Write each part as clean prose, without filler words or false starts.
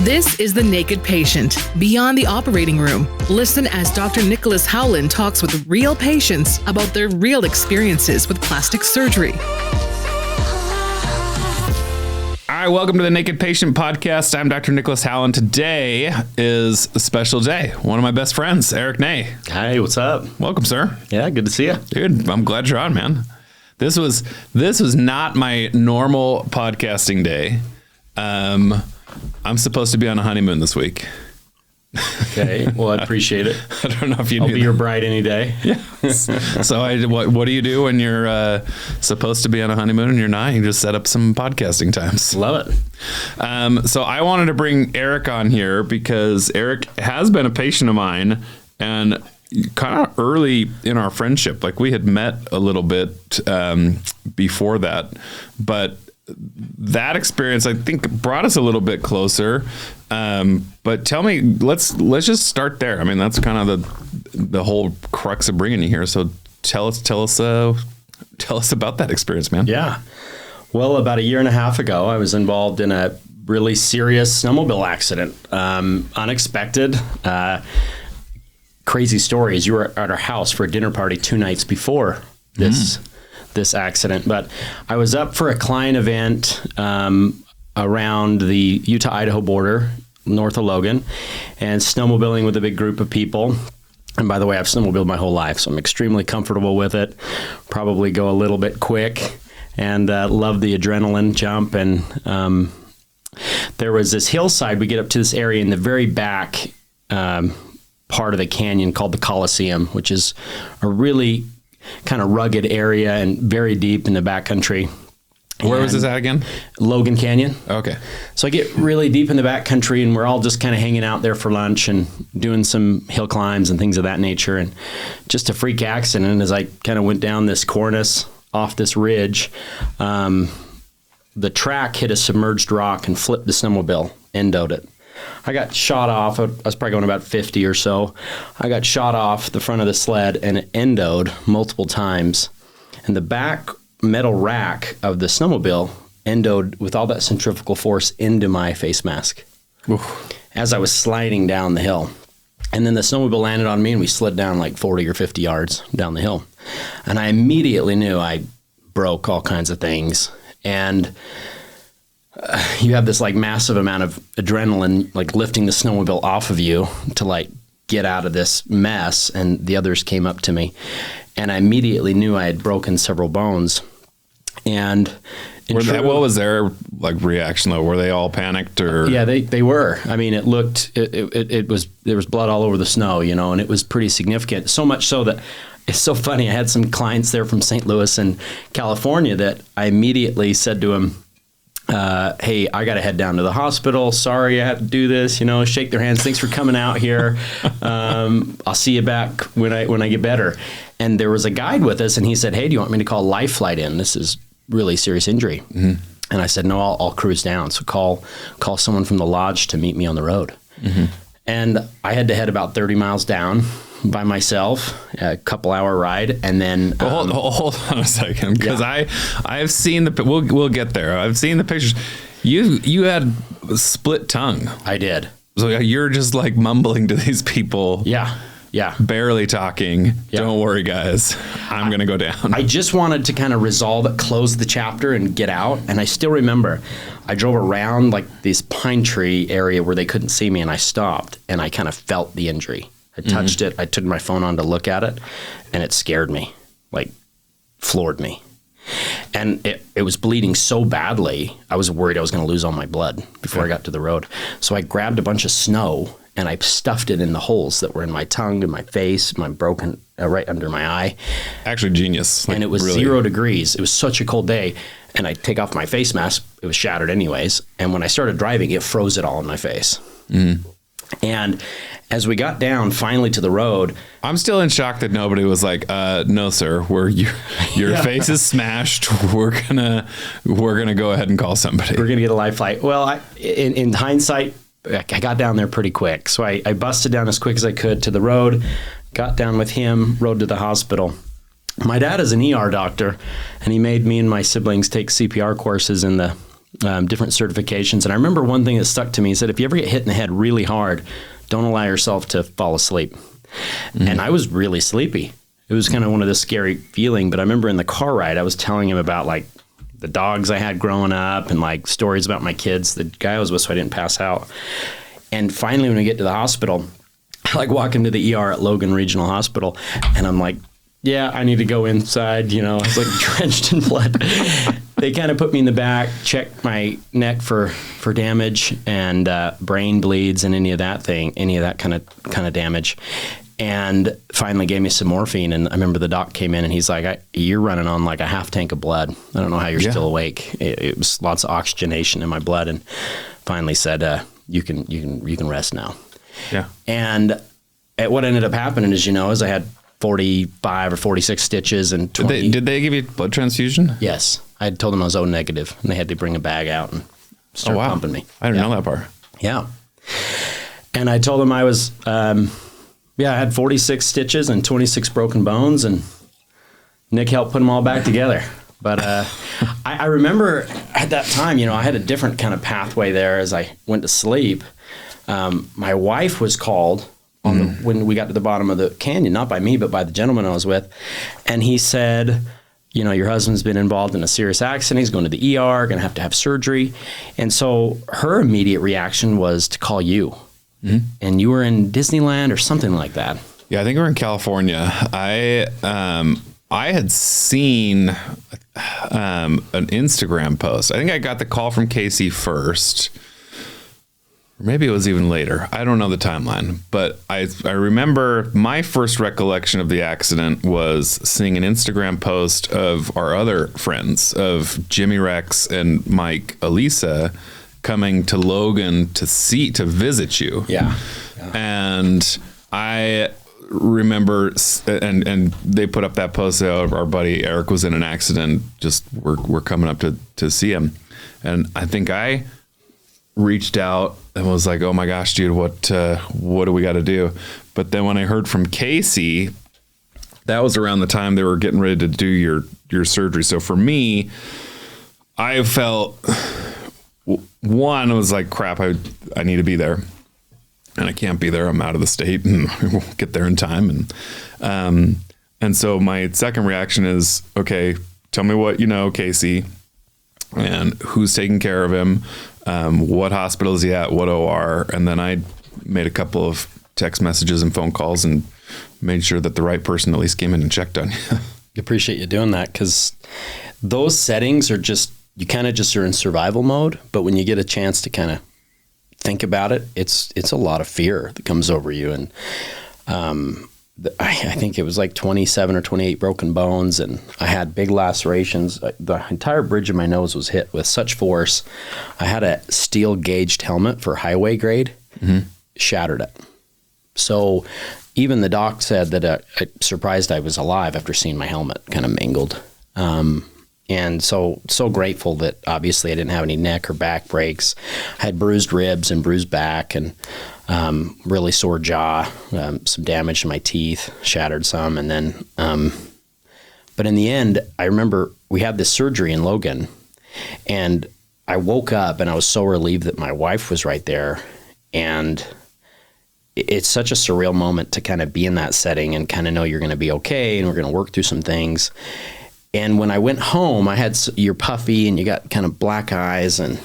This is The Naked Patient, Beyond the Operating Room. Listen as Dr. Nicholas Howland talks with real patients about their real experiences with plastic surgery. All right, welcome to the Naked Patient Podcast. I'm Dr. Nicholas Howland. Today is a special day. One of my best friends, Eric Ney. Hi, what's up? Welcome, sir. Yeah, good to see you. Dude, I'm glad you're on, man. This was not my normal podcasting day. I'm supposed to be on a honeymoon this week. Okay, well, I appreciate it. I don't know if you I'll knew be your bride any day. Yeah. So what do you do when you're supposed to be on a honeymoon and you're not? You just set up some podcasting times. Love it. So I wanted to bring Eric on here because Eric has been a patient of mine, and kind of early in our friendship, like we had met a little bit before that, but that experience, I think, brought us a little bit closer. But tell me, let's just start there. I mean, that's kind of the whole crux of bringing you here. So tell us about that experience, man. Yeah. Well, about a year and a half ago, I was involved in a really serious snowmobile accident. Unexpected, crazy stories. You were at our house for a dinner party 2 nights before this accident, but I was up for a client event around the Utah-Idaho border, north of Logan, and snowmobiling with a big group of people. And by the way, I've snowmobiled my whole life, so I'm extremely comfortable with it. Probably go a little bit quick, and love the adrenaline jump. And there was this hillside. We get up to this area in the very back part of the canyon called the Coliseum, which is a really kind of rugged area and very deep in the backcountry. Where was this at again? Logan Canyon. Okay. So I get really deep in the backcountry, and we're all just kind of hanging out there for lunch and doing some hill climbs and things of that nature. And just a freak accident as I kind of went down this cornice off this ridge, the track hit a submerged rock and flipped the snowmobile, endoed it. I got shot off. I was probably going about 50 or so. I got shot off the front of the sled, and it endoed multiple times. And the back metal rack of the snowmobile endoed with all that centrifugal force into my face mask. Oof. As I was sliding down the hill. And then the snowmobile landed on me, and we slid down like 40 or 50 yards down the hill. And I immediately knew I broke all kinds of things. And you have this like massive amount of adrenaline, like lifting the snowmobile off of you to like get out of this mess. And the others came up to me, and I immediately knew I had broken several bones. And what was their like reaction though? Were they all panicked or? Yeah, they were. I mean, it was, there was blood all over the snow, you know, and it was pretty significant. So much so that it's so funny. I had some clients there from St. Louis and California that I immediately said to them, hey, I got to head down to the hospital. Sorry, I have to do this, you know, shake their hands. Thanks for coming out here. I'll see you back when I get better. And there was a guide with us, and he said, hey, do you want me to call Life Flight in? This is really serious injury. Mm-hmm. And I said, no, I'll cruise down. So call someone from the lodge to meet me on the road. Mm-hmm. And I had to head about 30 miles down by myself, a couple hour ride, and then hold on a second, because yeah. I've seen we'll get there. I've seen the pictures. You had split tongue. I did. So you're just like mumbling to these people. Yeah. Barely talking. Yeah. Don't worry, guys. I'm gonna go down. I just wanted to kind of resolve it, close the chapter, and get out. And I still remember I drove around like this pine tree area where they couldn't see me, and I stopped, and I kind of felt the injury. I touched it. I took my phone on to look at it, and it scared me, like floored me. And it was bleeding so badly, I was worried I was going to lose all my blood before I got to the road. So I grabbed a bunch of snow, and I stuffed it in the holes that were in my tongue and my face, my broken, right under my eye. Actually genius. Like, and it was really 0 degrees. It was such a cold day. And I take off my face mask. It was shattered anyways. And when I started driving, it froze it all in my face. Mm. And as we got down finally to the road, I'm still in shock that nobody was like, no, sir, your face is smashed. We're gonna go ahead and call somebody. We're gonna get a live flight. Well, in hindsight, I got down there pretty quick. So I busted down as quick as I could to the road, got down with him, rode to the hospital. My dad is an ER doctor, and he made me and my siblings take CPR courses in the different certifications. And I remember one thing that stuck to me. He said, if you ever get hit in the head really hard, don't allow yourself to fall asleep. And I was really sleepy. It was kind of one of the scary feeling. But I remember in the car ride, I was telling him about like the dogs I had growing up and like stories about my kids, the guy I was with, so I didn't pass out. And finally, when we get to the hospital, I like walk into the ER at Logan Regional Hospital, and I'm like, yeah, I need to go inside. You know, I was like drenched in blood. They kind of put me in the back, checked my neck for damage and brain bleeds and any of that kind of damage. And finally gave me some morphine. And I remember the doc came in and he's like, you're running on like a half tank of blood. I don't know how you're still awake. It was lots of oxygenation in my blood, and finally said, you can rest now. Yeah. And what ended up happening is, is I had 45 or 46 stitches and 20. Did they give you blood transfusion? Yes. I had told them I was O negative, and they had to bring a bag out and start pumping me. I didn't know that part. Yeah. And I told them I was, I had 46 stitches and 26 broken bones, and Nick helped put them all back together. But I remember at that time, I had a different kind of pathway there as I went to sleep. My wife was called when we got to the bottom of the canyon, not by me, but by the gentleman I was with. And he said, your husband's been involved in a serious accident. He's going to the ER, going to have surgery. And so her immediate reaction was to call you. Mm-hmm. And you were in Disneyland or something like that. Yeah, I think we were in California. I had seen an Instagram post. I think I got the call from Casey first. Or maybe it was even later. I don't know the timeline. But I remember my first recollection of the accident was seeing an Instagram post of our other friends, of Jimmy Rex and Mike Elisa, coming to Logan to visit you. Yeah. And I remember, and they put up that post that our buddy Eric was in an accident. Just we're coming up to see him, and I think I reached out and was like, "Oh my gosh, dude, what do we got to do?" But then when I heard from Casey, that was around the time they were getting ready to do your surgery. So for me, I felt. One, I was like, crap, I need to be there, and I can't be there. I'm out of the state, and I won't get there in time. And so my second reaction is, okay, tell me what you know, Casey, and who's taking care of him, what hospital is he at, what OR, and then I made a couple of text messages and phone calls and made sure that the right person at least came in and checked on you. Appreciate you doing that, because those settings are just, you kind of just are in survival mode, but when you get a chance to kind of think about it, it's a lot of fear that comes over you. And I think it was like 27 or 28 broken bones, and I had big lacerations. The entire bridge of my nose was hit with such force. I had a steel gauged helmet for highway grade, shattered it. So even the doc said that surprised I was alive after seeing my helmet kind of mangled. And so grateful that obviously I didn't have any neck or back breaks. I had bruised ribs and bruised back, and really sore jaw, some damage to my teeth, shattered some. And then, but in the end, I remember we had this surgery in Logan, and I woke up and I was so relieved that my wife was right there. And it's such a surreal moment to kind of be in that setting and kind of know you're going to be okay and we're going to work through some things. And when I went home, you're puffy and you got kind of black eyes and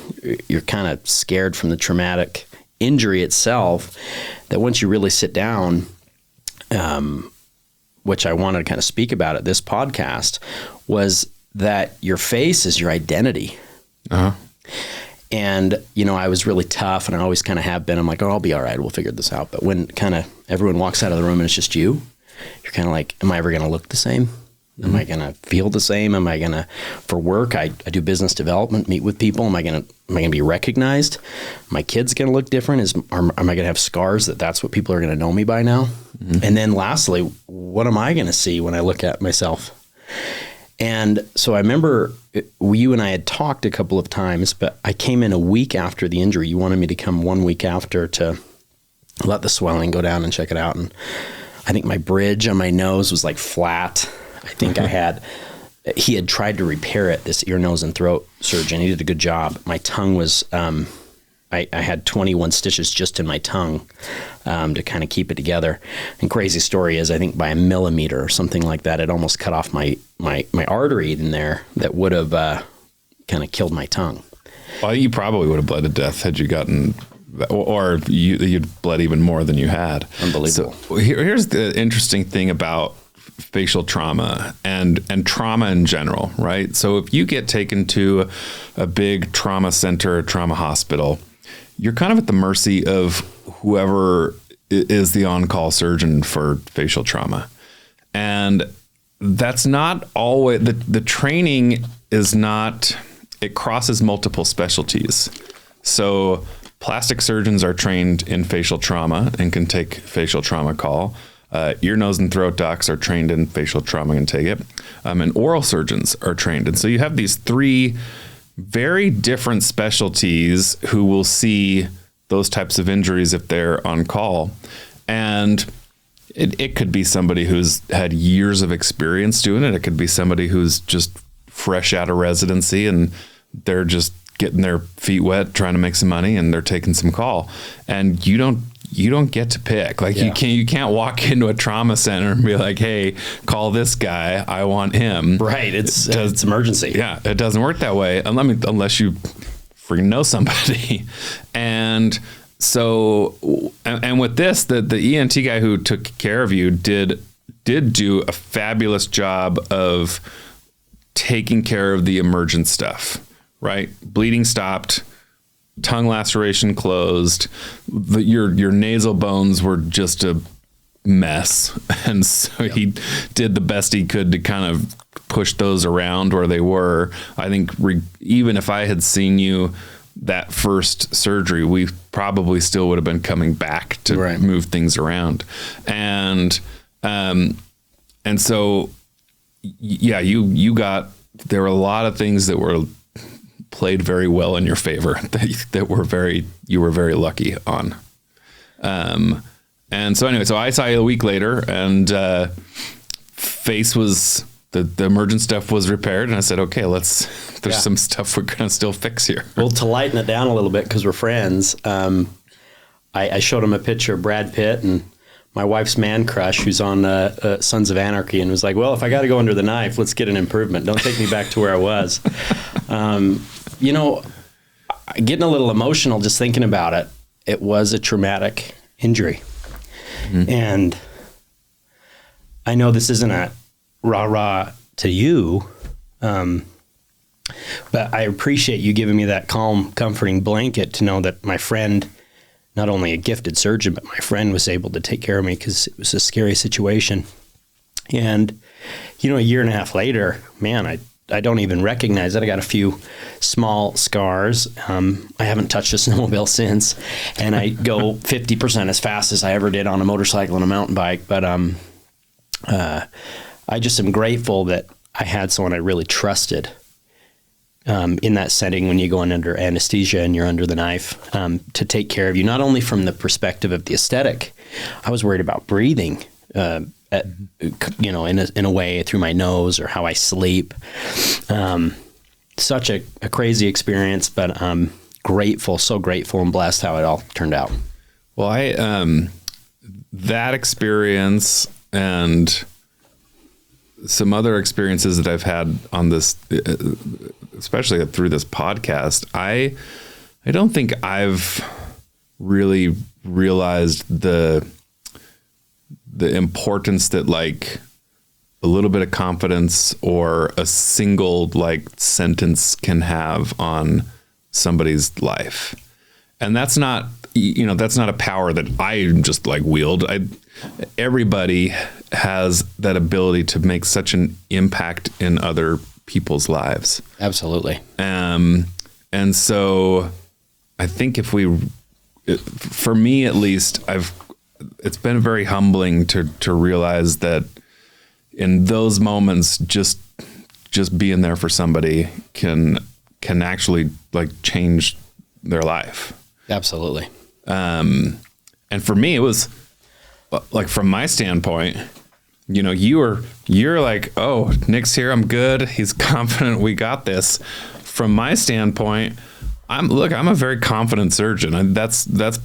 you're kind of scared from the traumatic injury itself, that once you really sit down, which I wanted to kind of speak about at this podcast, was that your face is your identity. Uh-huh. And, I was really tough, and I always kind of have been. I'm like, oh, I'll be all right. We'll figure this out. But when kind of everyone walks out of the room and it's just you, you're kind of like, am I ever going to look the same? Am I going to feel the same? Am I going to, for work, I do business development, meet with people. Am I going to be recognized? My kid's going to look different? Am I going to have scars that's what people are going to know me by now? Mm-hmm. And then lastly, what am I going to see when I look at myself? And so I remember you and I had talked a couple of times, but I came in a week after the injury. You wanted me to come 1 week after to let the swelling go down and check it out. And I think my bridge on my nose was like flat. I think I had he had tried to repair it, this ear, nose, and throat surgeon. He did a good job. My tongue was, I had 21 stitches just in my tongue to kind of keep it together. And crazy story is, I think by a millimeter or something like that, it almost cut off my artery in there that would have kind of killed my tongue. Well, you probably would have bled to death had you gotten, or you'd bled even more than you had. Unbelievable. So here's the interesting thing about facial trauma and trauma in general, right? So if you get taken to a big trauma center, a trauma hospital, you're kind of at the mercy of whoever is the on-call surgeon for facial trauma. And that's not always, the training is not, it crosses multiple specialties. So plastic surgeons are trained in facial trauma and can take facial trauma call. Ear, nose, and throat docs are trained in facial trauma and take it. And oral surgeons are trained. And so you have these three very different specialties who will see those types of injuries if they're on call. And it could be somebody who's had years of experience doing it. It could be somebody who's just fresh out of residency and they're just getting their feet wet, trying to make some money, and they're taking some call. And you don't get to pick. Like you can't walk into a trauma center and be like, hey, call this guy, I want him. Right. It's emergency. Yeah. It doesn't work that way unless you freaking know somebody. And so, and with this, the ENT guy who took care of you did do a fabulous job of taking care of the emergent stuff, right? Bleeding stopped, tongue laceration closed, your nasal bones were just a mess. And so he did the best he could to kind of push those around where they were. I think even if I had seen you that first surgery, we probably still would have been coming back to move things around. And so, yeah, there were a lot of things that were played very well in your favor that you were very lucky on. And so anyway, so I saw you a week later, and face was the emergent stuff was repaired, and I said, okay, there's some stuff we're gonna still fix here. Well, to lighten it down a little bit, because we're friends, I showed him a picture of Brad Pitt and my wife's man crush, who's on Sons of Anarchy, and was like, well, if I got to go under the knife, let's get an improvement. Don't take me back to where I was. Getting a little emotional just thinking about it. It was a traumatic injury. Mm-hmm. And I know this isn't a rah-rah to you, but I appreciate you giving me that calm, comforting blanket to know that my friend, not only a gifted surgeon, but my friend was able to take care of me, because it was a scary situation. And, a year and a half later, man, I don't even recognize it. I got a few small scars. I haven't touched a snowmobile since, and I go 50% as fast as I ever did on a motorcycle and a mountain bike. But I just am grateful that I had someone I really trusted in that setting when you go in under anesthesia and you're under the knife, to take care of you, not only from the perspective of the aesthetic. I was worried about breathing, in a way through my nose, or how I sleep. Such a crazy experience, but I'm grateful, so grateful and blessed how it all turned out. Well, that experience and some other experiences that I've had on this, especially through this podcast, I don't think I've really realized the importance that like a little bit of confidence or a single like sentence can have on somebody's life. And that's not a power that I just like wield. Everybody has that ability to make such an impact in other people's lives. Absolutely. And so I think for me at least, it's been very humbling to realize that in those moments, just being there for somebody can actually like change their life. Absolutely. And for me, it was like, from my standpoint, you're like, oh, Nick's here, I'm good. He's confident, we got this. From my standpoint, I'm a very confident surgeon. And that's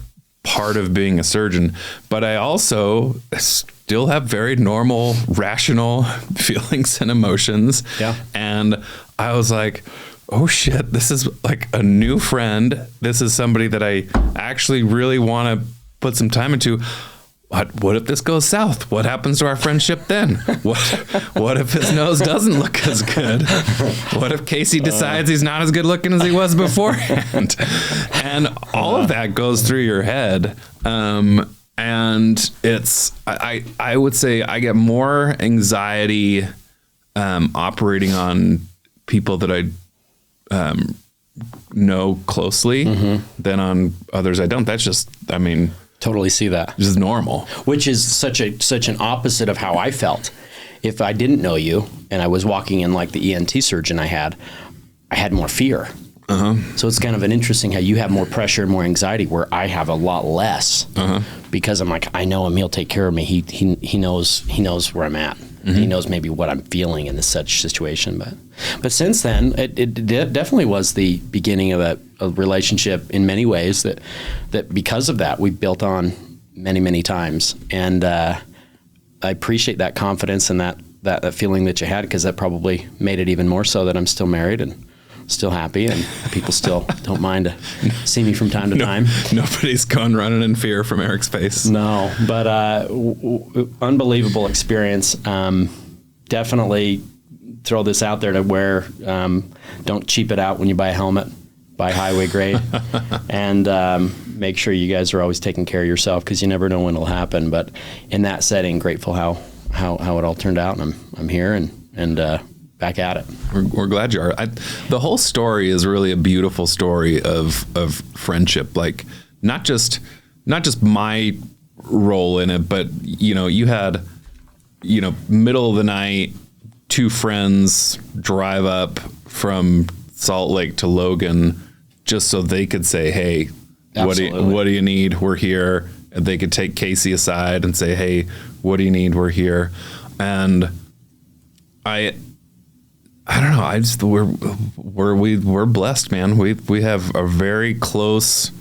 part of being a surgeon, but I also still have very normal, rational feelings and emotions. Yeah. And I was like, oh shit, this is like a new friend. This is somebody that I actually really want to put some time into. What if this goes south? What happens to our friendship then? What if his nose doesn't look as good? What if Casey decides he's not as good looking as he was beforehand? And all of that goes through your head. And it's, I would say I get more anxiety operating on people that I know closely than on others I don't. That's just, Totally see that. this is normal. Which is such an opposite of how I felt. If I didn't know you and I was walking in like the ENT surgeon I had more fear. So it's kind of an interesting how you have more pressure and more anxiety where I have a lot less because I'm like, I know him, he'll take care of me. He knows where I'm at. He knows maybe what I'm feeling in this such situation. But since then, it definitely was the beginning of a relationship in many ways that because of that we built on many, many times. And I appreciate that confidence and that feeling that you had, because that probably made it even more so that I'm still married and still happy, and people still don't mind to see me from time to time. Nobody's gone running in fear from Eric's face. No, but unbelievable experience. Definitely throw this out there to where don't cheap it out when you buy a helmet. Buy highway grade, and make sure you guys are always taking care of yourself, because you never know when it'll happen. But in that setting, grateful how it all turned out, and I'm here and back at it. We're glad you are. The whole story is really a beautiful story of friendship. Like not just my role in it, but you had middle of the night, two friends drive up from Salt Lake to Logan just so they could say, hey, what do you need? We're here. And they could take Casey aside and say, hey, what do you need? We're here. And I don't know. We're blessed, man. We have a very close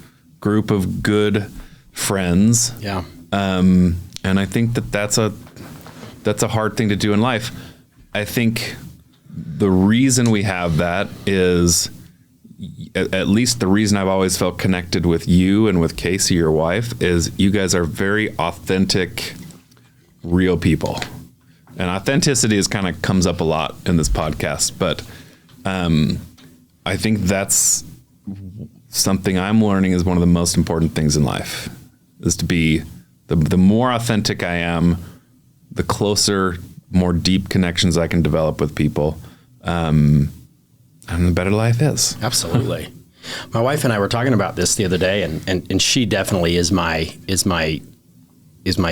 group of good friends. Yeah. And I think that's a hard thing to do in life. I think the reason we have that is, at least the reason I've always felt connected with you and with Casey, your wife, is you guys are very authentic, real people. And authenticity kind of comes up a lot in this podcast, but I think that's something I'm learning is one of the most important things in life, is to be the more authentic I am, the closer, more deep connections I can develop with people, and the better life is. Absolutely. My wife and I were talking about this the other day, and she definitely is my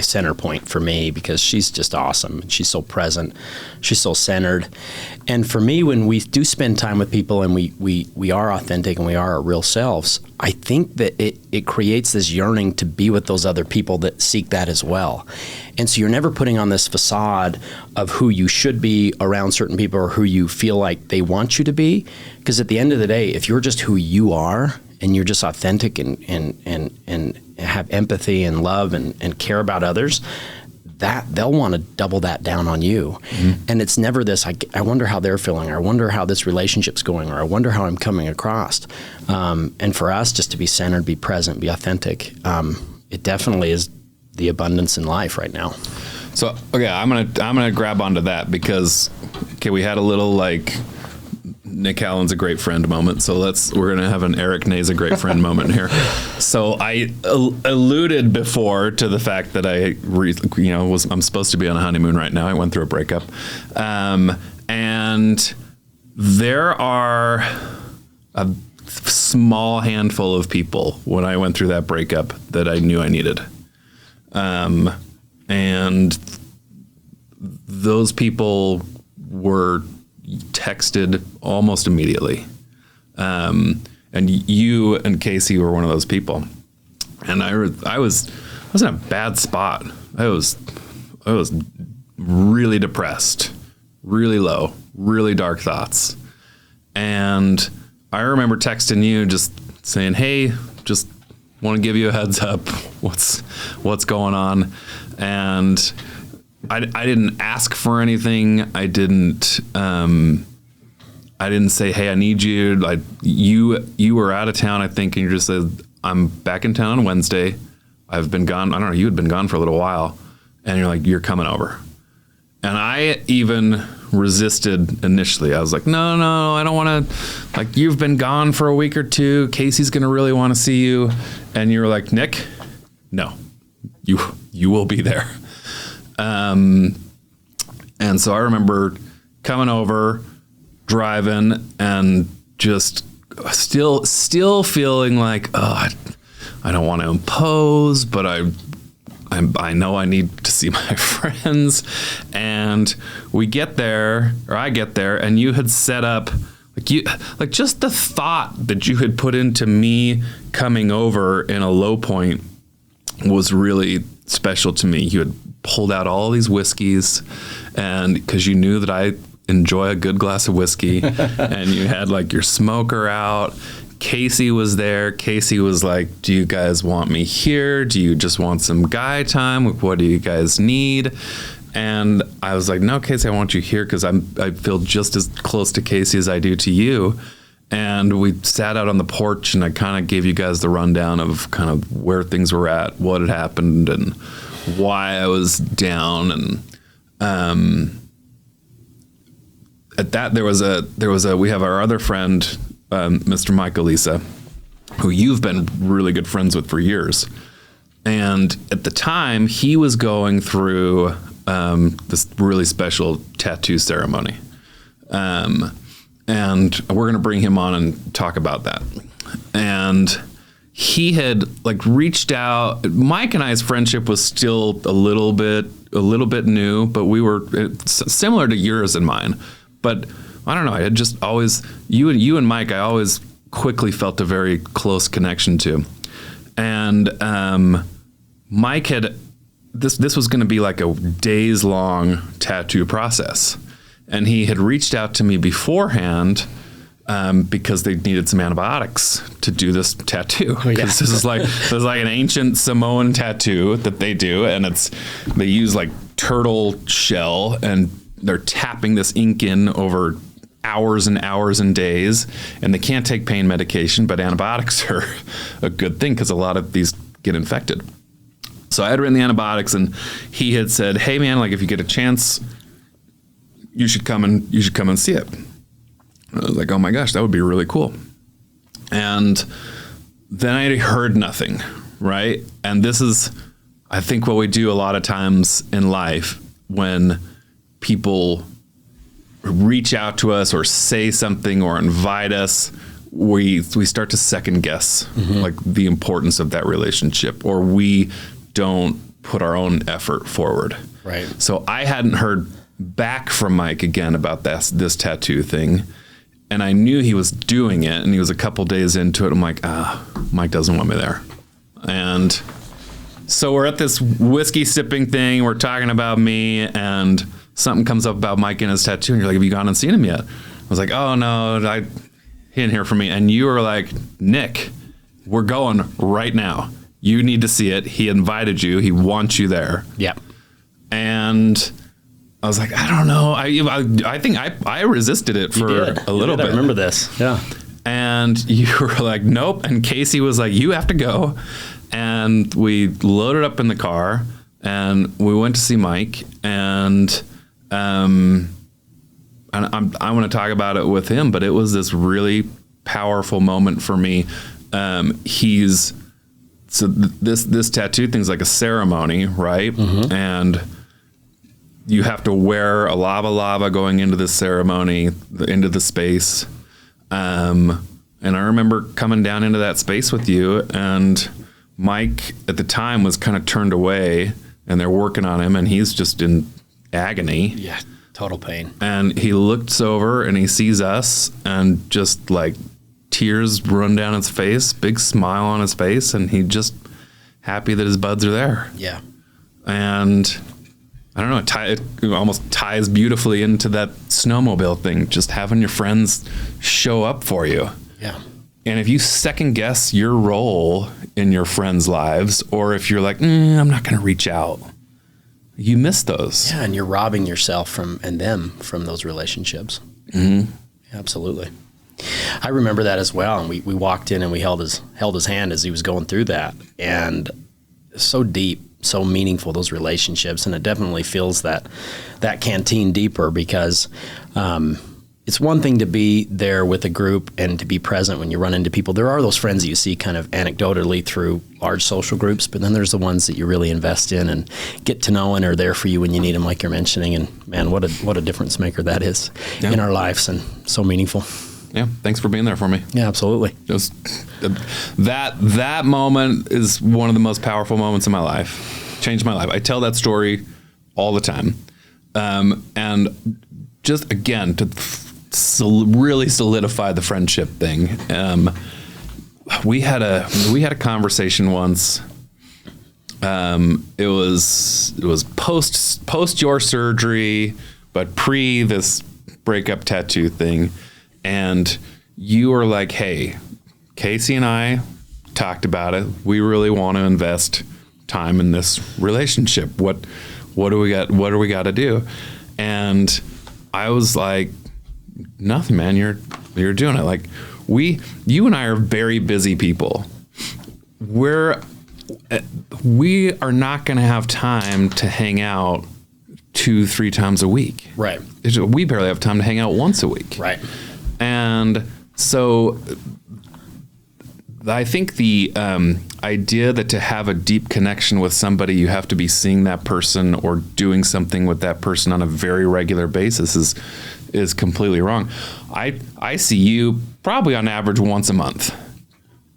center point for me, because she's just awesome. She's so present. She's so centered. And for me, when we do spend time with people and we are authentic and we are our real selves, I think that it creates this yearning to be with those other people that seek that as well. And so you're never putting on this facade of who you should be around certain people or who you feel like they want you to be. Because at the end of the day, if you're just who you are and you're just authentic and have empathy and love and care about others, that they'll want to double that down on you. And it's never this, I wonder how they're feeling, or I wonder how this relationship's going, or I wonder how I'm coming across. And for us, just to be centered, be present, be authentic, it definitely is the abundance in life right now. So, okay, I'm gonna grab onto that, because we had a little like Nick Howland's a great friend moment. So we're going to have an Eric Nay's a great friend moment here. So I alluded before to the fact that I'm supposed to be on a honeymoon right now. I went through a breakup. And there are a small handful of people when I went through that breakup that I knew I needed. And those people were texted almost immediately. And you and Casey were one of those people. And I was in a bad spot. I was really depressed, really low, really dark thoughts. And I remember texting you just saying, hey, just want to give you a heads up. What's going on? And I didn't ask for anything. I didn't say, hey, I need you. Like you were out of town, I think, and you just said, I'm back in town on Wednesday. I've been gone. I don't know. You had been gone for a little while, and you're like, you're coming over. And I even resisted initially. I was like, no, I don't want to. Like, you've been gone for a week or two. Casey's going to really want to see you. And you were like, Nick, no, you will be there. And so I remember coming over, driving, and just still feeling like, oh, I don't want to impose, but I know I need to see my friends. And we get there, or I get there, and you had set up like just the thought that you had put into me coming over in a low point was really special to me. You had pulled out all these whiskeys, and because you knew that I enjoy a good glass of whiskey, and you had like your smoker out. Casey was there. Casey was like, do you guys want me here? Do you just want some guy time? What do you guys need? And I was like, no, Casey, I want you here because I feel just as close to Casey as I do to you. And we sat out on the porch, and I kind of gave you guys the rundown of kind of where things were at, what had happened, and why I was down. And at that, we have our other friend, Mr. Mike Elisa, who you've been really good friends with for years. And at the time, he was going through this really special tattoo ceremony. And we're going to bring him on and talk about that. And he had like reached out. Mike and I's friendship was still a little bit new, but we were similar to yours and mine. But I don't know. I had just always, you and Mike, I always quickly felt a very close connection to. And Mike had, this was going to be like a days long tattoo process. And he had reached out to me beforehand because they needed some antibiotics to do this tattoo. Because this is like an ancient Samoan tattoo that they do, and they use like turtle shell, and they're tapping this ink in over hours and hours and days, and they can't take pain medication, but antibiotics are a good thing because a lot of these get infected. So I had written the antibiotics, and he had said, hey man, like if you get a chance, you should come and see it. I was like, oh my gosh, that would be really cool. And then I heard nothing, right? And this is, I think, what we do a lot of times in life when people reach out to us or say something or invite us, we start to second guess like the importance of that relationship, or we don't put our own effort forward. Right. So I hadn't heard back from Mike again about this tattoo thing, and I knew he was doing it, and he was a couple days into it. I'm like, Mike doesn't want me there. And so we're at this whiskey sipping thing, we're talking about me, and something comes up about Mike and his tattoo, and you're like, have you gone and seen him yet? I was like, oh no, he didn't hear from me. And you were like, Nick, we're going right now. You need to see it. He invited you. He wants you there. Yep. And I was like, I don't know. I think I resisted it for a little bit. I remember this. Yeah. And you were like, nope. And Casey was like, you have to go. And we loaded up in the car, and we went to see Mike. And I want to talk about it with him, but it was this really powerful moment for me. This tattoo thing's like a ceremony, right? Mm-hmm. And you have to wear a lava going into this ceremony, into the space. And I remember coming down into that space with you, and Mike at the time was kind of turned away, and they're working on him, and he's just in agony. Yeah, total pain. And he looks over and he sees us, and just like tears run down his face, big smile on his face, and he just happy that his buds are there. Yeah. And I don't know, it almost ties beautifully into that snowmobile thing, just having your friends show up for you. Yeah. And if you second guess your role in your friends' lives, or if you're like, I'm not going to reach out, you miss those. Yeah, and you're robbing yourself and them from those relationships. Mm-hmm. Absolutely. I remember that as well. And we walked in and we held his hand as he was going through that. And so deep, so meaningful, those relationships. And it definitely feels that canteen deeper, because it's one thing to be there with a group and to be present when you run into people. There are those friends that you see kind of anecdotally through large social groups, but then there's the ones that you really invest in and get to know and are there for you when you need them, like you're mentioning. And man, what a difference maker that is in our lives, and so meaningful. Yeah, thanks for being there for me. Yeah, absolutely. Just that moment is one of the most powerful moments in my life. Changed my life. I tell that story all the time, and just again to really solidify the friendship thing. We had a conversation once. It was post your surgery, but pre this breakup tattoo thing. And you were like, hey, Casey and I talked about it. We really want to invest time in this relationship. What do we got? What do we got to do? And I was like, nothing, man. You're doing it. Like you and I are very busy people. We are not going to have time to hang out 2-3 times a week. Right. We barely have time to hang out once a week. Right. And so I think the idea that to have a deep connection with somebody, you have to be seeing that person or doing something with that person on a very regular basis is completely wrong. I see you probably on average once a month.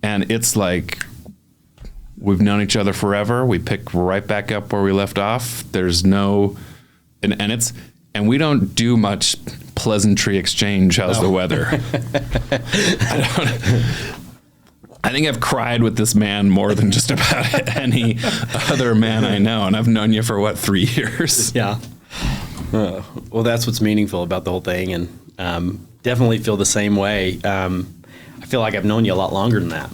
And it's like we've known each other forever. We pick right back up where we left off. There's no and we don't do much pleasantry exchange. How's the weather? I think I've cried with this man more than just about any other man I know. And I've known you for 3 years? Yeah. Well, that's what's meaningful about the whole thing. And definitely feel the same way. I feel like I've known you a lot longer than that.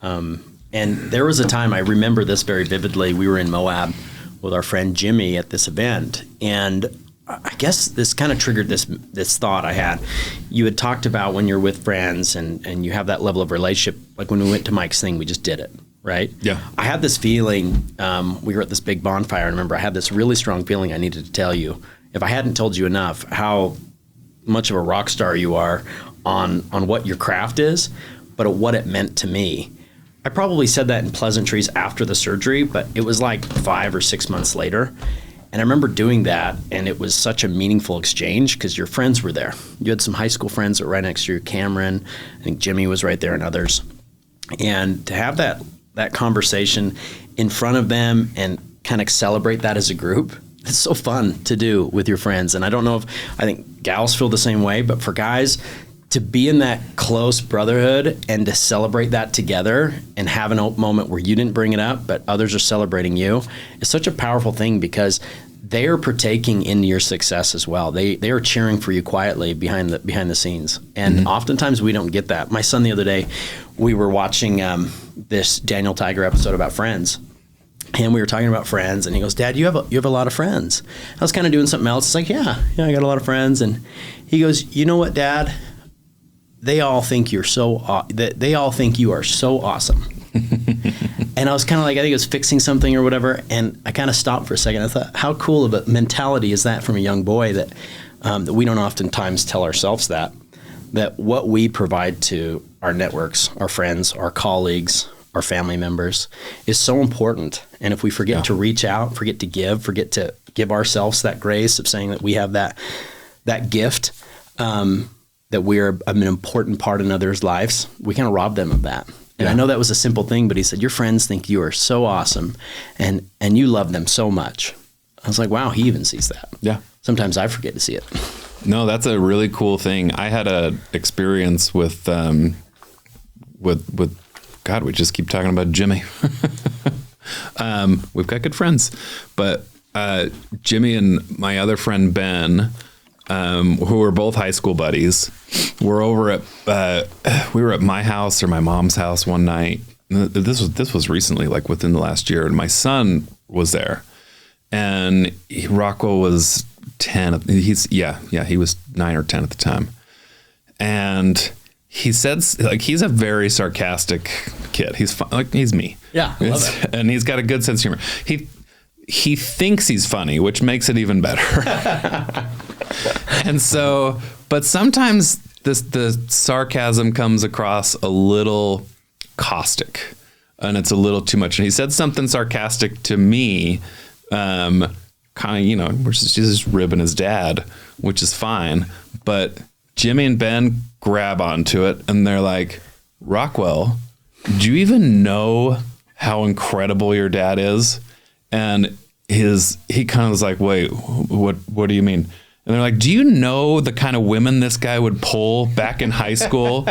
And there was a time, I remember this very vividly. We were in Moab with our friend Jimmy at this event. And I guess this kind of triggered this thought I had. You had talked about when you're with friends and you have that level of relationship, like when we went to Mike's thing, we just did it, right? Yeah. I had this feeling, we were at this big bonfire, and remember I had this really strong feeling I needed to tell you. If I hadn't told you enough, how much of a rock star you are on what your craft is, but what it meant to me. I probably said that in pleasantries after the surgery, but it was like 5 or 6 months later. And I remember doing that, and it was such a meaningful exchange because your friends were there. You had some high school friends that were right next to you, Cameron, I think Jimmy was right there, and others. And to have that conversation in front of them and kind of celebrate that as a group, it's so fun to do with your friends. And I don't know I think gals feel the same way, but for guys, to be in that close brotherhood and to celebrate that together and have a moment where you didn't bring it up, but others are celebrating you, is such a powerful thing because they are partaking in your success as well. They are cheering for you quietly behind the scenes. And oftentimes we don't get that. My son the other day, we were watching this Daniel Tiger episode about friends. And we were talking about friends, and he goes, "Dad, you have a lot of friends." I was kind of doing something else. It's like, yeah, I got a lot of friends. And he goes, "You know what, Dad? They all think you are so awesome." And I was kind of like, I think it was fixing something or whatever, and I kind of stopped for a second. I thought, how cool of a mentality is that from a young boy that we don't oftentimes tell ourselves that what we provide to our networks, our friends, our colleagues, our family members is so important. And if we forget to reach out, forget to give ourselves that grace of saying that we have that gift, that we're an important part in others' lives, we kind of rob them of that. And I know that was a simple thing, but he said, your friends think you are so awesome and you love them so much. I was like, wow, he even sees that. Yeah. Sometimes I forget to see it. No, that's a really cool thing. I had a experience with God, we just keep talking about Jimmy. We've got good friends, but Jimmy and my other friend Ben, who were both high school buddies, were over at we were at my house or my mom's house one night. This was recently, like within the last year, and my son was there, and Rockwell was 10. He was 9 or 10 at the time, and he said, like, he's a very sarcastic kid. He's fun, like he's me. Yeah, I love it. And he's got a good sense of humor. He thinks he's funny, which makes it even better. And so, but sometimes the sarcasm comes across a little caustic, and it's a little too much. And he said something sarcastic to me, kind of, which is just ribbing his dad, which is fine. But Jimmy and Ben grab onto it, and they're like, Rockwell, do you even know how incredible your dad is? And he kind of was like, wait, what do you mean? And they're like, do you know the kind of women this guy would pull back in high school?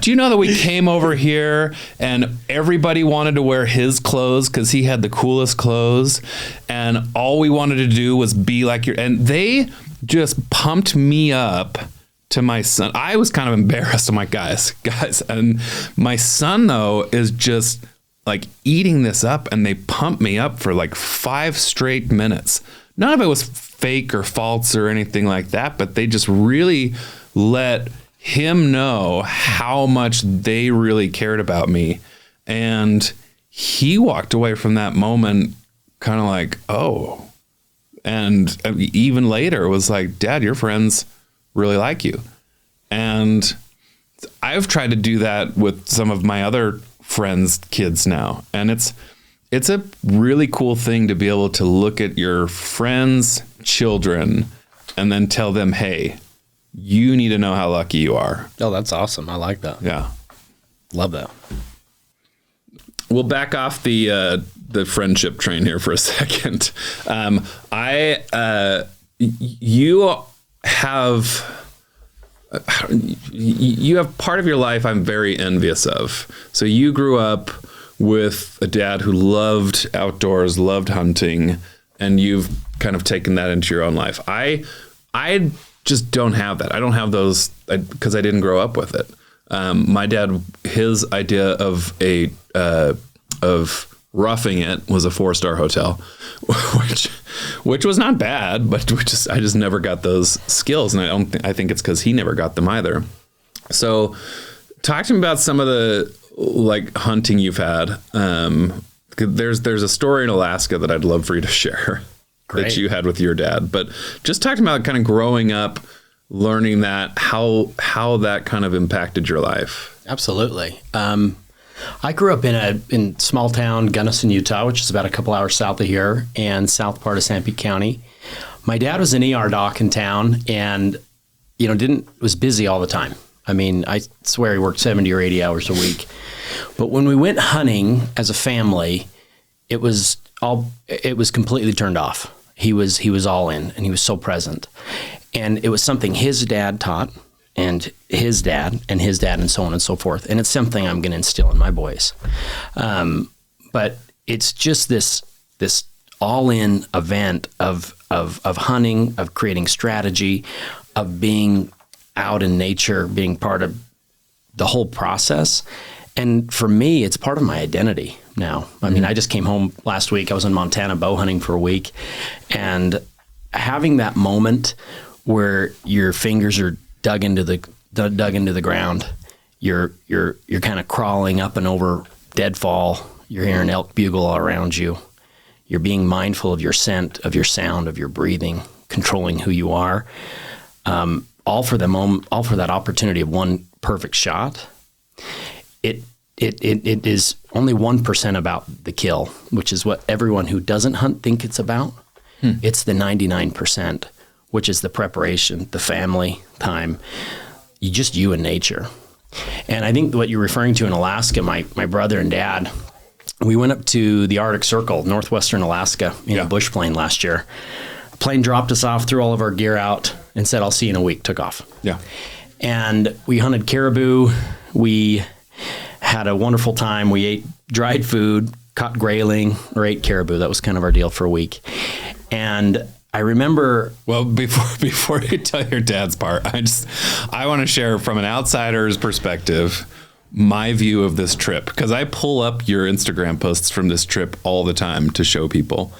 Do you know that we came over here and everybody wanted to wear his clothes because he had the coolest clothes, and all we wanted to do was be like and they just pumped me up to my son. I was kind of embarrassed. I'm like, guys, and my son though is just like eating this up, and they pumped me up for like 5 straight minutes. None of it was fake or false or anything like that, but they just really let him know how much they really cared about me. And he walked away from that moment kind of like, oh. And even later was like, Dad, your friends really like you. And I've tried to do that with some of my other friends' kids now. And it's a really cool thing to be able to look at your friends' children and then tell them, hey, you need to know how lucky you are. Oh, that's awesome. I like that. Yeah. Love that. We'll back off the friendship train here for a second. You have part of your life I'm very envious of. So you grew up with a dad who loved outdoors, loved hunting, and you've kind of taken that into your own life. I just don't have that. I don't have those because I didn't grow up with it. My dad, his idea of roughing it was a 4-star hotel, which was not bad, but I just never got those skills, and I think it's because he never got them either. So, talk to me about some of the like hunting you've had. There's a story in Alaska that I'd love for you to share. Great. That you had with your dad, but just talk to me about kind of growing up, learning that, how that kind of impacted your life. Absolutely. I grew up in small town Gunnison, Utah, which is about a couple hours south of here, and south part of Sanpete County. My dad was an ER doc in town, and was busy all the time. I mean, I swear he worked 70 or 80 hours a week. But when we went hunting as a family, it was completely turned off. He was all in, and he was so present. And it was something his dad taught, and his dad, and so on and so forth. And it's something I'm going to instill in my boys. But it's just this all-in event of hunting, of creating strategy, of being out in nature, being part of the whole process. And for me, it's part of my identity now. I mean, I just came home last week. I was in Montana bow hunting for a week, and having that moment where your fingers are dug into the ground, you're kind of crawling up and over deadfall. You're hearing elk bugle all around you. You're being mindful of your scent, of your sound, of your breathing, controlling who you are. All for that opportunity of one perfect shot. It is only 1% about the kill, which is what everyone who doesn't hunt think it's about. It's the 99%, which is the preparation, the family time, you and nature. And I think what you're referring to in Alaska, my brother and dad, we went up to the Arctic Circle, northwestern Alaska, in a bush plane last year. A plane dropped us off, threw all of our gear out, and said, I'll see you in a week, took off. Yeah. And we hunted caribou. We had a wonderful time. We ate dried food, caught grayling, or ate caribou. That was kind of our deal for a week. And I remember. Well, before you tell your dad's part, I want to share from an outsider's perspective my view of this trip, because I pull up your Instagram posts from this trip all the time to show people.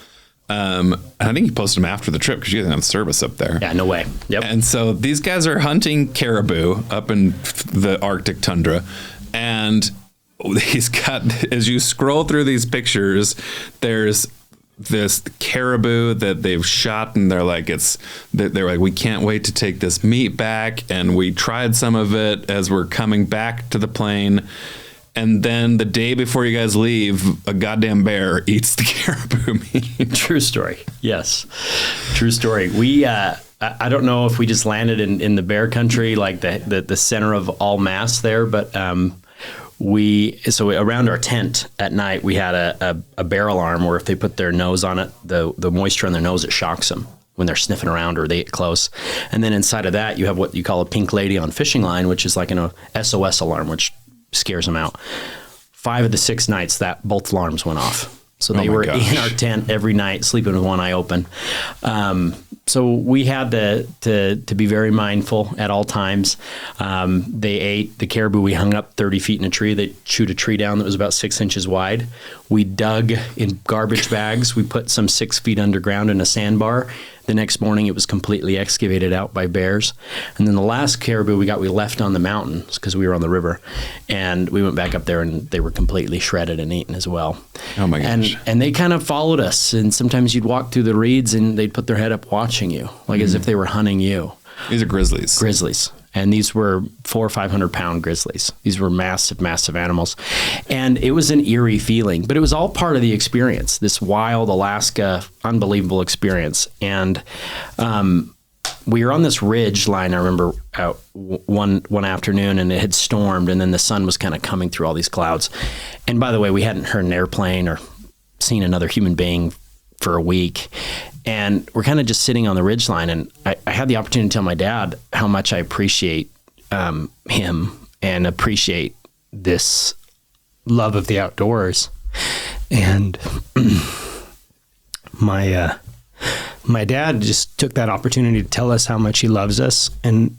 And I think you posted them after the trip because you didn't have service up there. Yeah, no way. Yep. And so these guys are hunting caribou up in the Arctic tundra, and he's got, as you scroll through these pictures, there's this caribou that they've shot, and they're like, we can't wait to take this meat back. And we tried some of it as we're coming back to the plane. And then the day before you guys leave, a goddamn bear eats the caribou meat. True story. Yes. True story. We, I don't know if we just landed in the bear country, like the center of all mass there, but, so around our tent at night, we had a bear alarm where if they put their nose on it, the moisture on their nose, it shocks them when they're sniffing around or they get close. And then inside of that, you have what you call a pink lady on fishing line, which is like an SOS alarm, which scares them out. 5 of the 6 nights that both alarms went off. So they were in our tent every night, sleeping with one eye open. So we had to be very mindful at all times. They ate the caribou. We hung up 30 feet in a tree. They chewed a tree down that was about 6 inches wide. We dug in garbage bags. We put some 6 feet underground in a sandbar. The next morning, it was completely excavated out by bears. And then the last caribou we left on the mountains because we were on the river. And we went back up there, and they were completely shredded and eaten as well. Oh, my gosh. And they kind of followed us. And sometimes you'd walk through the reeds, and they'd put their head up watching you, like as if they were hunting you. These are grizzlies. Grizzlies. And these were 400 or 500 pound grizzlies. These were massive, massive animals. And it was an eerie feeling, but it was all part of the experience, this wild Alaska, unbelievable experience. And we were on this ridge line, I remember, one afternoon, and it had stormed, and then the sun was kind of coming through all these clouds. And by the way, we hadn't heard an airplane or seen another human being for a week. And we're kind of just sitting on the ridgeline, and I had the opportunity to tell my dad how much I appreciate him and appreciate this love of the outdoors. And my dad just took that opportunity to tell us how much he loves us and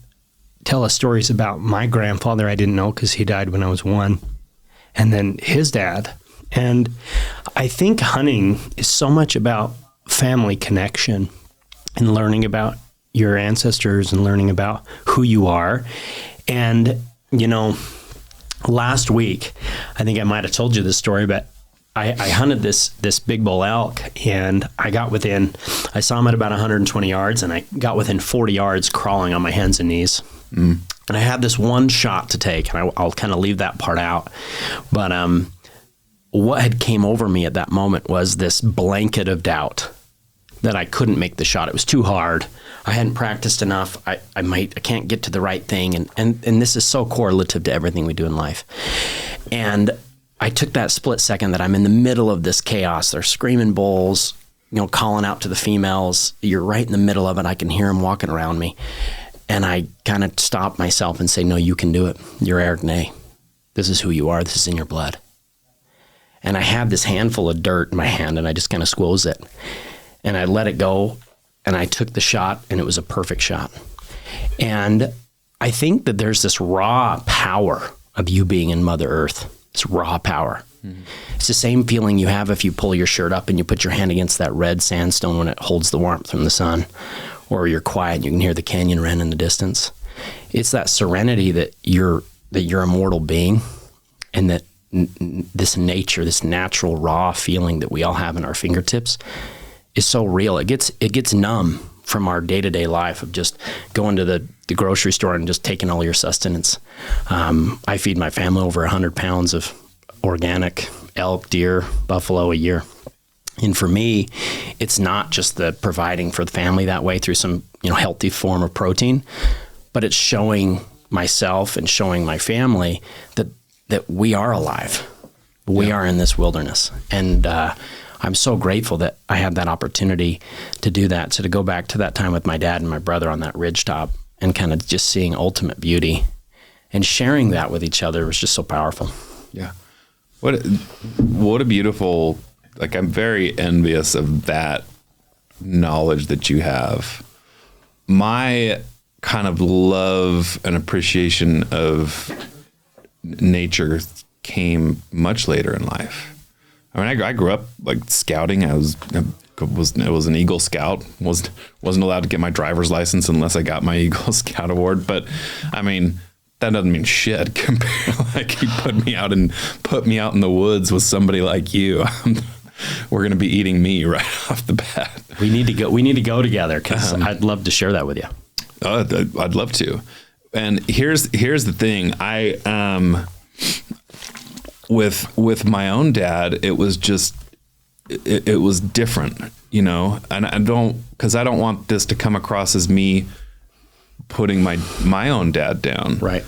tell us stories about my grandfather I didn't know because he died when I was 1, and then his dad. And I think hunting is so much about family connection and learning about your ancestors and learning about who you are. And, last week, I think I might have told you this story, but I hunted this big bull elk, and I saw him at about 120 yards, and I got within 40 yards crawling on my hands and knees. And I had this one shot to take, and I'll kind of leave that part out. But what had came over me at that moment was this blanket of doubt that I couldn't make the shot. It was too hard. I hadn't practiced enough. I can't get to the right thing. And this is so correlative to everything we do in life. And I took that split second that I'm in the middle of this chaos. They're screaming bulls, calling out to the females. You're right in the middle of it. I can hear them walking around me. And I kind of stop myself and say, no, you can do it. You're Eric Ney. This is who you are. This is in your blood. And I had this handful of dirt in my hand, and I just kind of squoze it. And I let it go, and I took the shot, and it was a perfect shot. And I think that there's this raw power of you being in Mother Earth, this raw power. Mm-hmm. It's the same feeling you have if you pull your shirt up and you put your hand against that red sandstone when it holds the warmth from the sun, or you're quiet and you can hear the canyon wren in the distance. It's that serenity that you're a mortal being, and that this nature, this natural raw feeling that we all have in our fingertips is so real. It gets numb from our day-to-day life of just going to the grocery store and just taking all your sustenance. I feed my family over 100 pounds of organic elk, deer, buffalo a year. And for me, it's not just the providing for the family that way through some healthy form of protein, but it's showing myself and showing my family that we are alive. We are in this wilderness. And I'm so grateful that I had that opportunity to do that. So to go back to that time with my dad and my brother on that ridgetop and kind of just seeing ultimate beauty and sharing that with each other was just so powerful. Yeah. What a beautiful, I'm very envious of that knowledge that you have. My kind of love and appreciation of nature came much later in life. I mean, I grew up like scouting. I was an Eagle Scout. Wasn't allowed to get my driver's license unless I got my Eagle Scout award. But I mean, that doesn't mean shit compared. Like, you put me out in the woods with somebody like you. We're going to be eating me right off the bat. We need to go together, because I'd love to share that with you. I'd love to. And here's the thing. With my own dad, it was just, it was different, you know, and I don't want this to come across as me putting my own dad down. Right.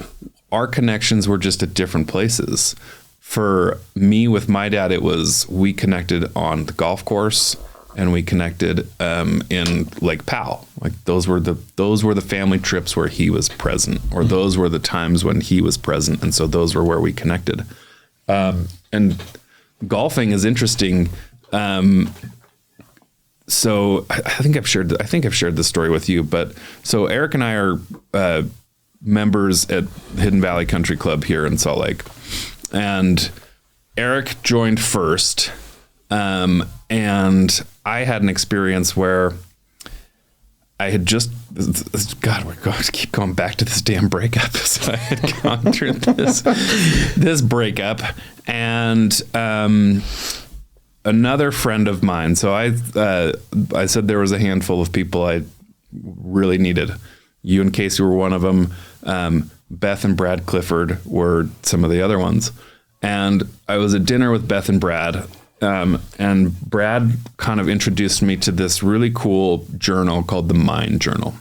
Our connections were just at different places. For me, with my dad, it was, we connected on the golf course, and we connected in Lake Powell. Like, those were the family trips where he was present, or those were the times when he was present, and so those were where we connected. And golfing is interesting. So I think I've shared this story with you, but so Eric and I are members at Hidden Valley Country Club here in Salt Lake, and Eric joined first. And I had an experience where I had just, God, we're going to keep going back to this damn breakup. So I had gone through this breakup, and another friend of mine. So I said there was a handful of people I really needed. You and Casey were one of them. Beth and Brad Clifford were some of the other ones. And I was at dinner with Beth and Brad. And Brad kind of introduced me to this really cool journal called the Mind Journal.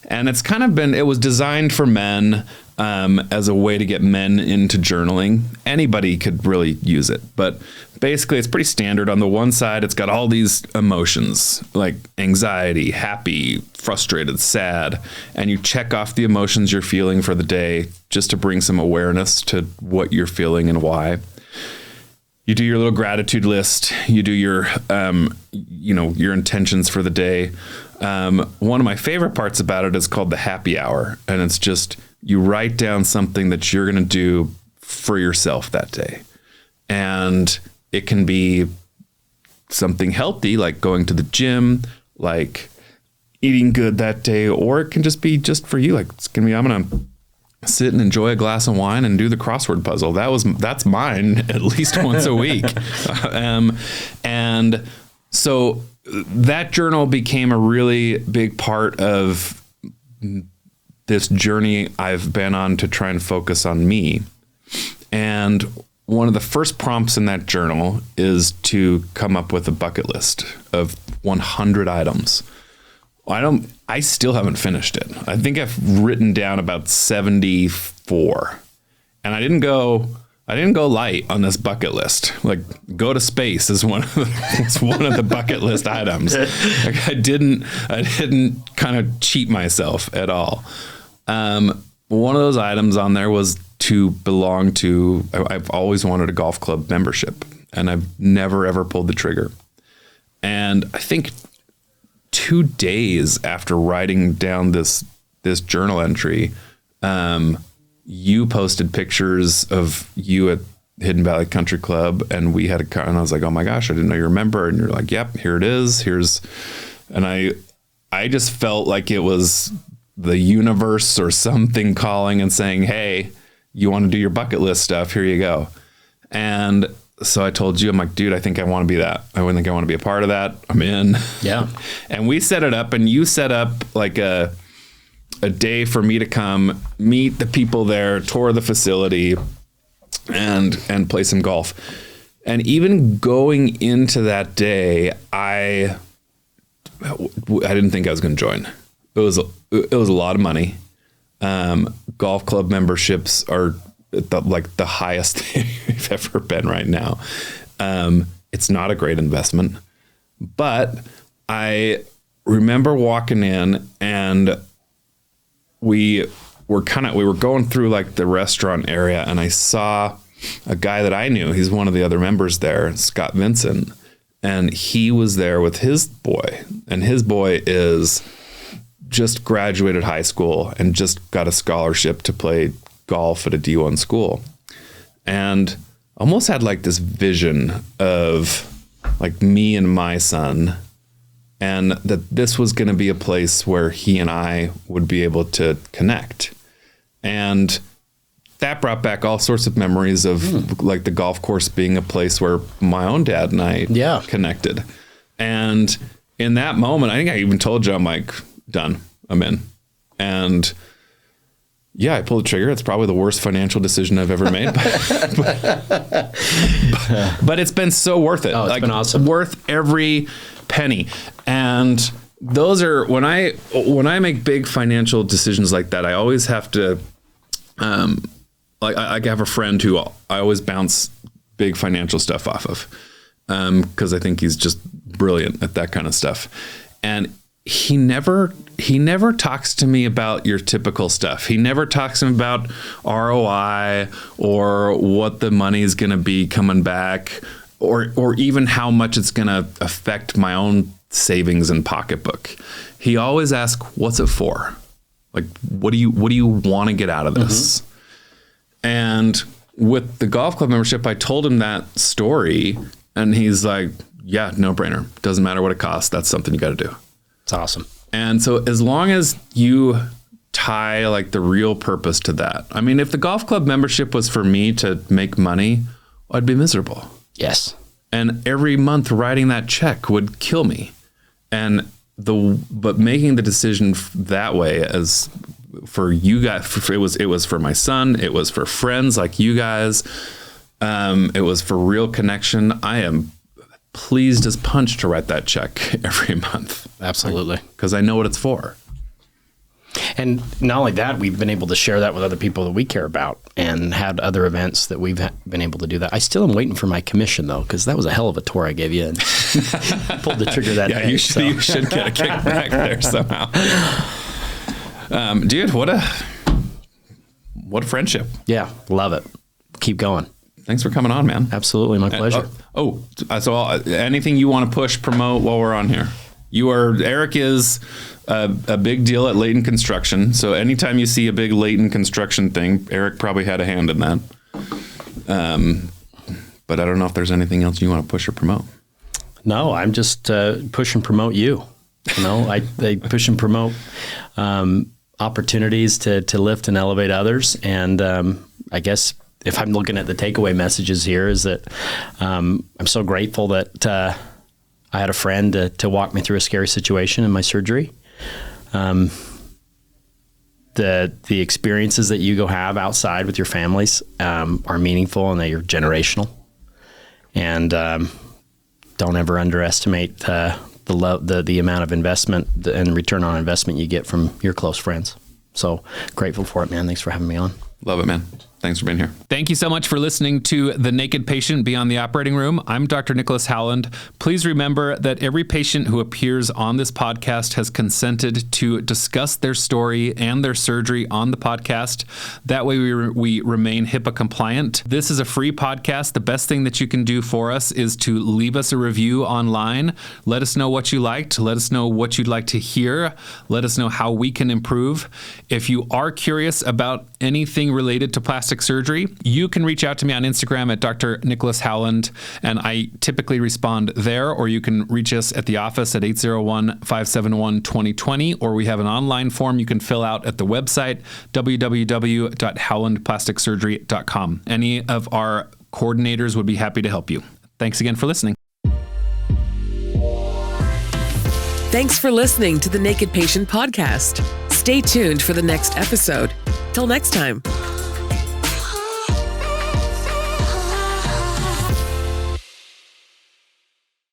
And it's kind of it was designed for men, as a way to get men into journaling. Anybody could really use it, but basically it's pretty standard. On the one side, it's got all these emotions like anxiety, happy, frustrated, sad, and you check off the emotions you're feeling for the day just to bring some awareness to what you're feeling and why. You do your little gratitude list. You do your, your intentions for the day. One of my favorite parts about it is called the happy hour. And it's just, you write down something that you're going to do for yourself that day. And it can be something healthy, like going to the gym, like eating good that day, or it can just be just for you. Like, it's going to be, I'm going to sit and enjoy a glass of wine and do the crossword puzzle. That's mine at least once a week. And so that journal became a really big part of this journey I've been on to try and focus on me. And one of the first prompts in that journal is to come up with a bucket list of 100 items. I still haven't finished it. I think I've written down about 74, and I didn't go light on this bucket list. Like, go to space is one of the bucket list items. Like, I didn't kind of cheat myself at all. One of those items on there was to belong to, I've always wanted a golf club membership, and I've never ever pulled the trigger. And I think 2 days after writing down this journal entry, you posted pictures of you at Hidden Valley Country Club, and we had and I was like, oh my gosh, I didn't know you remember. And you're like, yep, here it is. And I just felt like it was the universe or something calling and saying, hey, you want to do your bucket list stuff? Here you go. And so I told you, I'm like, dude, I think I want to be that. I think I want to be a part of that. I'm in. Yeah. And we set it up, and you set up like a day for me to come meet the people there, tour the facility, and play some golf. And even going into that day, I didn't think I was going to join. It was a lot of money. Golf club memberships are the highest they've ever been right now. It's not a great investment, but I remember walking in, and we were going through like the restaurant area, and I saw a guy that I knew. He's one of the other members there, Scott Vincent. And he was there with his boy, and his boy is just graduated high school and just got a scholarship to play golf at a D1 school. And almost had like this vision of like me and my son, and that this was going to be a place where he and I would be able to connect. And that brought back all sorts of memories of like the golf course being a place where my own dad and I connected. And in that moment, I think I even told you, I'm like, done, I'm in. And yeah, I pulled the trigger. It's probably the worst financial decision I've ever made, but it's been so worth it. Oh, it's been awesome. Worth every penny. And those are, when I make big financial decisions like that, I always have to, like I have a friend who I always bounce big financial stuff off of, because I think he's just brilliant at that kind of stuff. And he never talks to me about your typical stuff. He never talks to me about ROI or what the money is going to be coming back, or even how much it's going to affect my own savings and pocketbook. He always asks, "What's it for? Like, what do you want to get out of this?" And with the golf club membership, I told him that story, and he's like, "Yeah, no brainer. Doesn't matter what it costs. That's something you got to do." It's awesome. And so as long as you tie like the real purpose to that, I mean, if the golf club membership was for me to make money, I'd be miserable. Yes. And every month writing that check would kill me. But making the decision that way, as for you guys, it was for my son, it was for friends like you guys, it was for real connection. I am pleased as punch to write that check every month. Absolutely. Because I know what it's for. And not only that, we've been able to share that with other people that we care about, and had other events that we've been able to do that. I still am waiting for my commission, though, because that was a hell of a tour I gave you, and pulled the trigger that day. You should get a kickback there somehow. Dude, what a friendship. Yeah, love it. Keep going. Thanks for coming on, man. Absolutely, my pleasure. So anything you want to push, promote while we're on here? Eric is a big deal at Layton Construction. So anytime you see a big Layton Construction thing, Eric probably had a hand in that. But I don't know if there's anything else you want to push or promote. No, I'm just push and promote you. I push and promote opportunities to lift and elevate others. And I guess if I'm looking at the takeaway messages here, is that I'm so grateful that I had a friend to walk me through a scary situation in my surgery. The experiences that you go have outside with your families are meaningful, and they're generational. And don't ever underestimate the amount of investment and return on investment you get from your close friends. So grateful for it, man. Thanks for having me on. Love it, man. Thanks for being here. Thank you so much for listening to The Naked Patient Beyond the Operating Room. I'm Dr. Nicholas Howland. Please remember that every patient who appears on this podcast has consented to discuss their story and their surgery on the podcast. That way we remain HIPAA compliant. This is a free podcast. The best thing that you can do for us is to leave us a review online. Let us know what you liked. Let us know what you'd like to hear. Let us know how we can improve. If you are curious about anything related to plastic surgery, you can reach out to me on Instagram at Dr. Nicholas Howland, and I typically respond there, or you can reach us at the office at 801-571-2020, or we have an online form you can fill out at the website, www.howlandplasticsurgery.com. Any of our coordinators would be happy to help you. Thanks again for listening. Thanks for listening to the Naked Patient Podcast. Stay tuned for the next episode. Till next time.